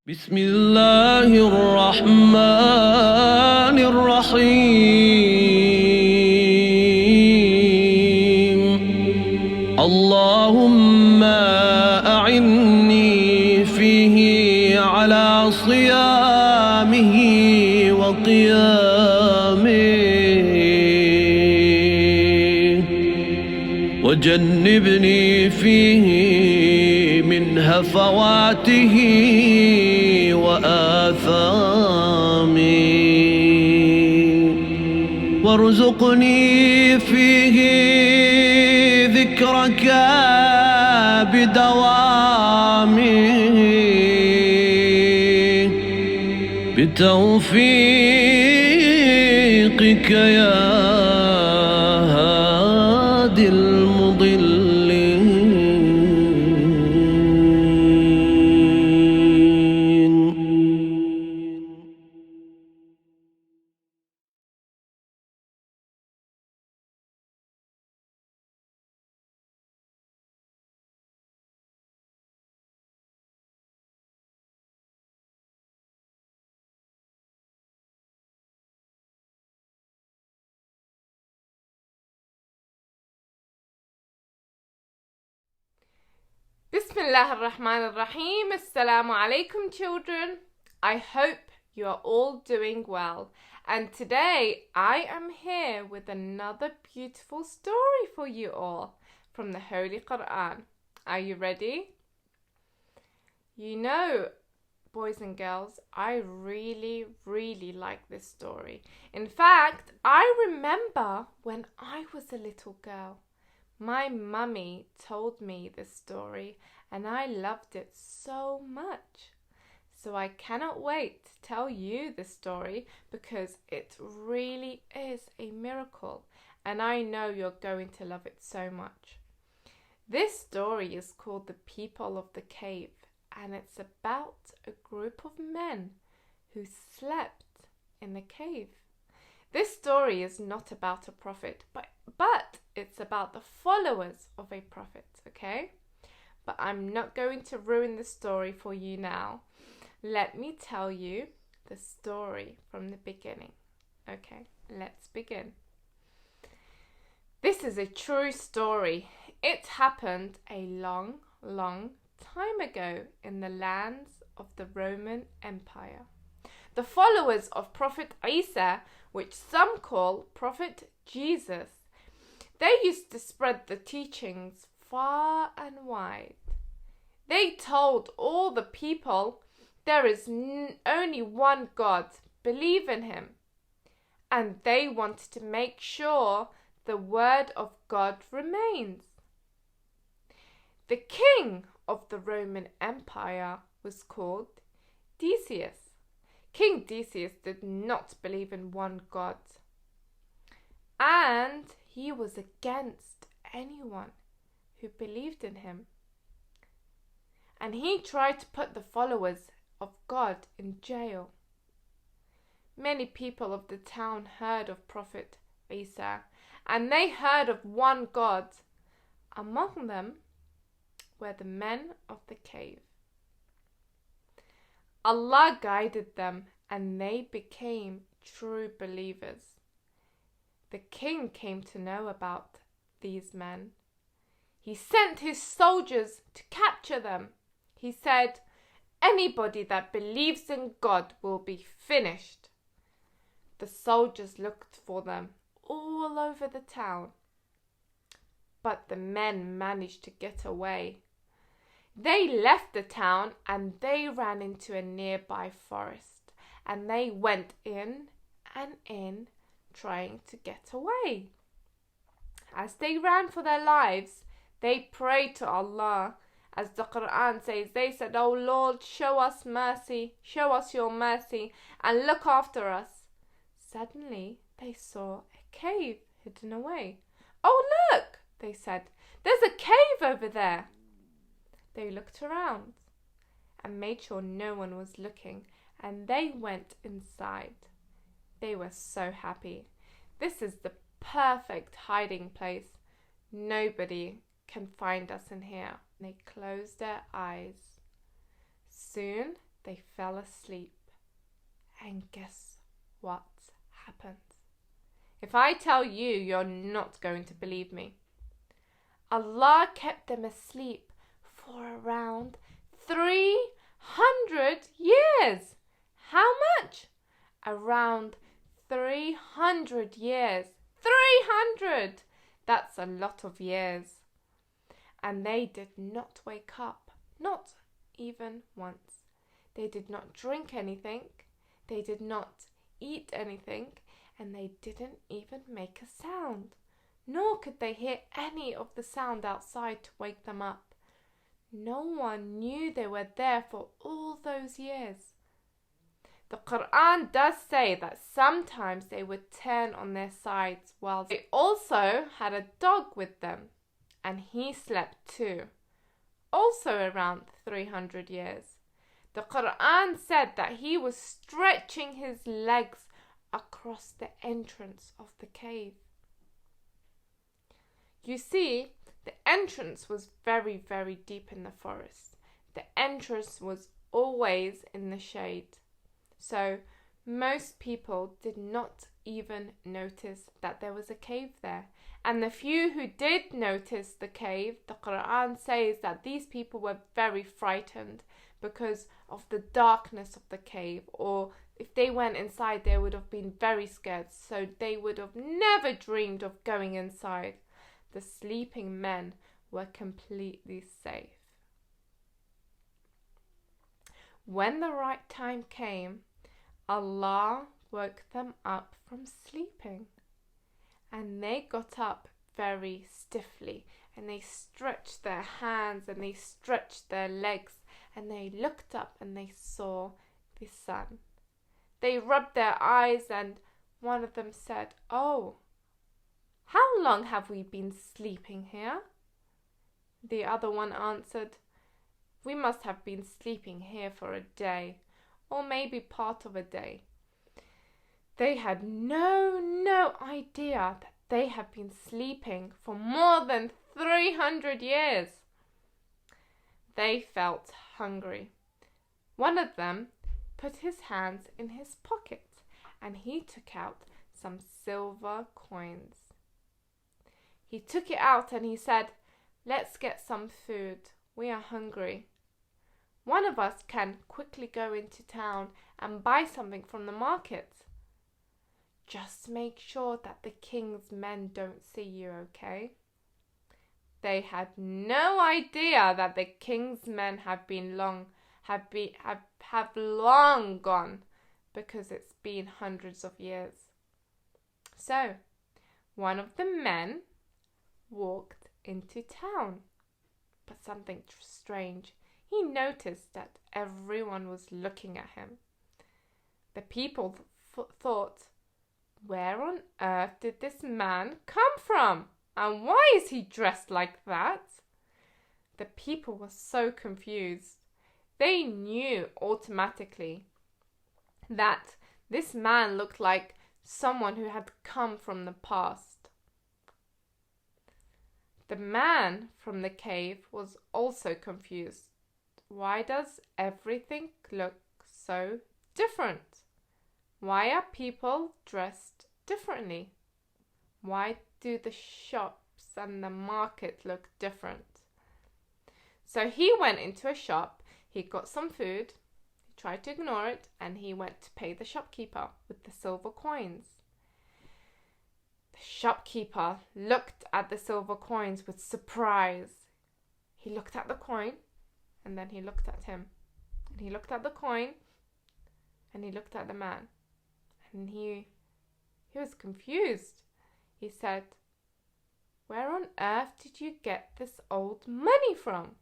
بسم الله الرحمن الرحيم اللهم أعني فيه على صيامه وقيامه وجنبني فيه من هفواته وآثامي وارزقني فيه ذكرك بدوامي بتوفيقك يا هادي Bismillah ar-Rahman ar-Rahim. Assalamu alaikum, children. I hope you are all doing well. And today I am here with another beautiful story for you all from the Holy Quran. Are you ready? You know, boys and girls, I really like this story. In fact, I remember when I was a little girl. My mummy told me this story and I loved it so much. So I cannot wait to tell you this story because it really is a miracle and I know you're going to love it so much. This story is called The People of the Cave and it's about a group of men who slept in a cave. This story is not about a prophet, but it's about the followers of a prophet, okay? But I'm not going to ruin the story for you now. Let me tell you the story from the beginning. Okay, let's begin. This is a true story. It happened a long time ago in the lands of the Roman Empire. The followers of Prophet Isa, which some call Prophet Jesus, they used to spread the teachings far and wide. They told all the people there is only one God, believe in him. And they wanted to make sure the word of God remains. The king of the Roman Empire was called Decius. King Decius did not believe in one God. And he was against anyone who believed in him. And he tried to put the followers of God in jail. Many people of the town heard of Prophet Isa, and they heard of one God. Among them were the men of the cave. Allah guided them and they became true believers. The king came to know about these men. He sent his soldiers to capture them. He said, "Anybody that believes in God will be finished." The soldiers looked for them all over the town, but the men managed to get away. They left the town and they ran into a nearby forest and they went in and in trying to get away. As they ran for their lives, they prayed to Allah. As the Quran says, they said, "Oh Lord, show us mercy, show us your mercy and look after us." Suddenly they saw a cave hidden away. "Oh look," they said, "there's a cave over there." They looked around and made sure no one was looking and they went inside. They were so happy. This is the perfect hiding place. Nobody can find us in here. They closed their eyes. Soon they fell asleep. And guess what happened? If I tell you, you're not going to believe me. Allah kept them asleep for around 300 years. How much? Around 300 years. 300! That's a lot of years. And they did not wake up, not even once. They did not drink anything. They did not eat anything. And they didn't even make a sound. Nor could they hear any of the sound outside to wake them up. No one knew they were there for all those years. The Quran does say that sometimes they would turn on their sides while they also had a dog with them, and he slept too, also around 300 years. The Quran said that he was stretching his legs across the entrance of the cave. You see, the entrance was very, very deep in the forest. The entrance was always in the shade. So most people did not even notice that there was a cave there. And the few who did notice the cave, the Quran says that these people were very frightened because of the darkness of the cave, or if they went inside they would have been very scared, so they would have never dreamed of going inside. The sleeping men were completely safe. When the right time came, Allah woke them up from sleeping, and they got up very stiffly, and they stretched their hands and they stretched their legs, and they looked up and they saw the sun. They rubbed their eyes, and one of them said, "Oh, how long have we been sleeping here?" The other one answered, "We must have been sleeping here for a day, or maybe part of a day." They had no idea that they had been sleeping for more than 300 years. They felt hungry. One of them put his hands in his pocket and he took out some silver coins. He took it out and he said, "Let's get some food. We are hungry. One of us can quickly go into town and buy something from the market. Just make sure that the king's men don't see you, okay?" They had no idea that the king's men have long gone, because it's been hundreds of years. So, one of the men walked into town, but something strange. He noticed that everyone was looking at him. The people thought, "Where on earth did this man come from? And why is he dressed like that?" The people were so confused. They knew automatically that this man looked like someone who had come from the past. The man from the cave was also confused. Why does everything look so different? Why are people dressed differently? Why do the shops and the market look different? So he went into a shop, he got some food, he tried to ignore it, and he went to pay the shopkeeper with the silver coins. The shopkeeper looked at the silver coins with surprise. He looked at the coin, and then he looked at him. And he looked at the coin, and he looked at the man. And he was confused. He said, "Where on earth did you get this old money from?"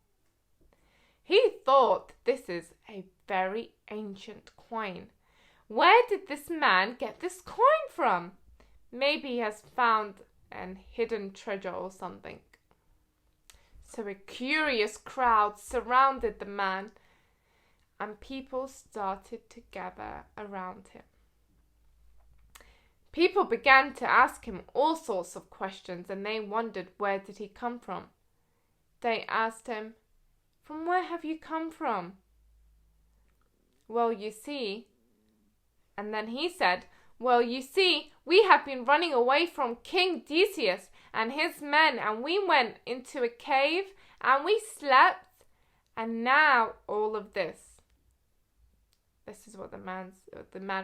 He thought this is a very ancient coin. Where did this man get this coin from? Maybe he has found a hidden treasure or something. So a curious crowd surrounded the man, and people started to gather around him. People began to ask him all sorts of questions, and they wondered, where did he come from? They asked him, "From where have you come from?" well, you see, and then he said, well, you see, we have been running away from King Decius and his men, and we went into a cave and we slept, and now all of this. This is what the man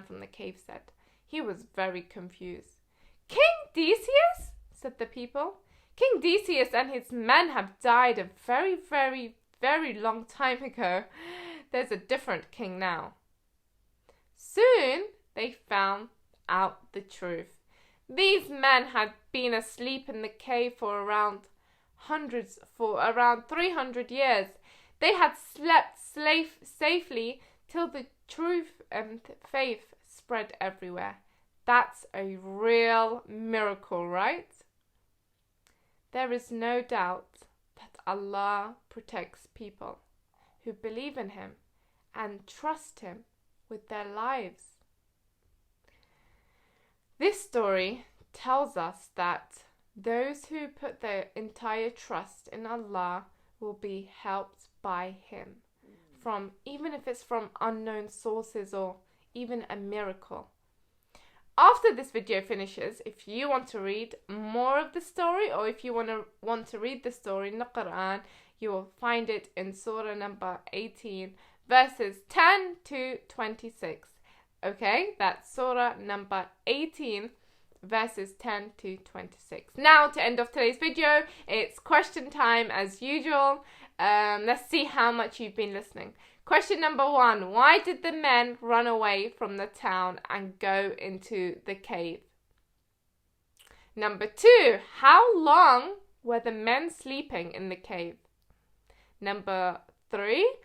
from the cave said. He was very confused. King Decius? Said the people. King Decius and his men have died a very, very, very long time ago. There's a different king now. Soon they found out the truth. These men had been asleep in the cave for around 300 years. They had slept safely till the truth and faith spread everywhere. That's a real miracle, right? There is no doubt that Allah protects people who believe in Him and trust Him with their lives. This story tells us that those who put their entire trust in Allah will be helped by Him, even if it's from unknown sources or even a miracle. After this video finishes, if you want to read more of the story, or if you want to read the story in the Quran, you will find it in Surah number 18, verses 10 to 26. Okay, that's Surah number 18, verses 10 to 26. Now, to end off today's video, it's question time as usual. Let's see how much you've been listening. Question number 1. Why did the men run away from the town and go into the cave? Number 2. How long were the men sleeping in the cave? Number 3.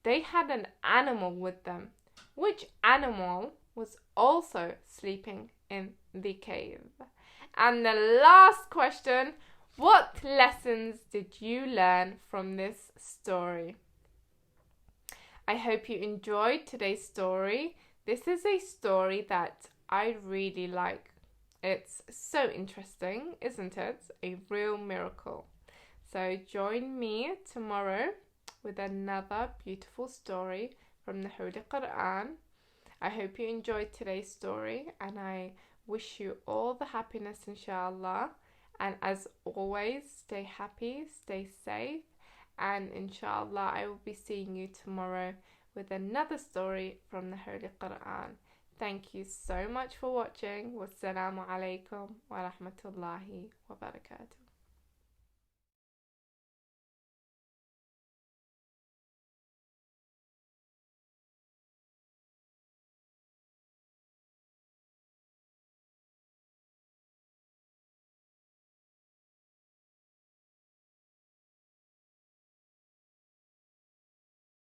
They had an animal with them. Which animal was also sleeping in the cave? And the last question. What lessons did you learn from this story? I hope you enjoyed today's story. This is a story that I really like. It's so interesting, isn't it? A real miracle. So join me tomorrow with another beautiful story from the Holy Quran. I hope you enjoyed today's story, and I wish you all the happiness, inshallah. And as always, stay happy, stay safe, and inshallah I will be seeing you tomorrow with another story from the Holy Quran. Thank you so much for watching. Wassalamu alaikum wa rahmatullahi wa barakatuh.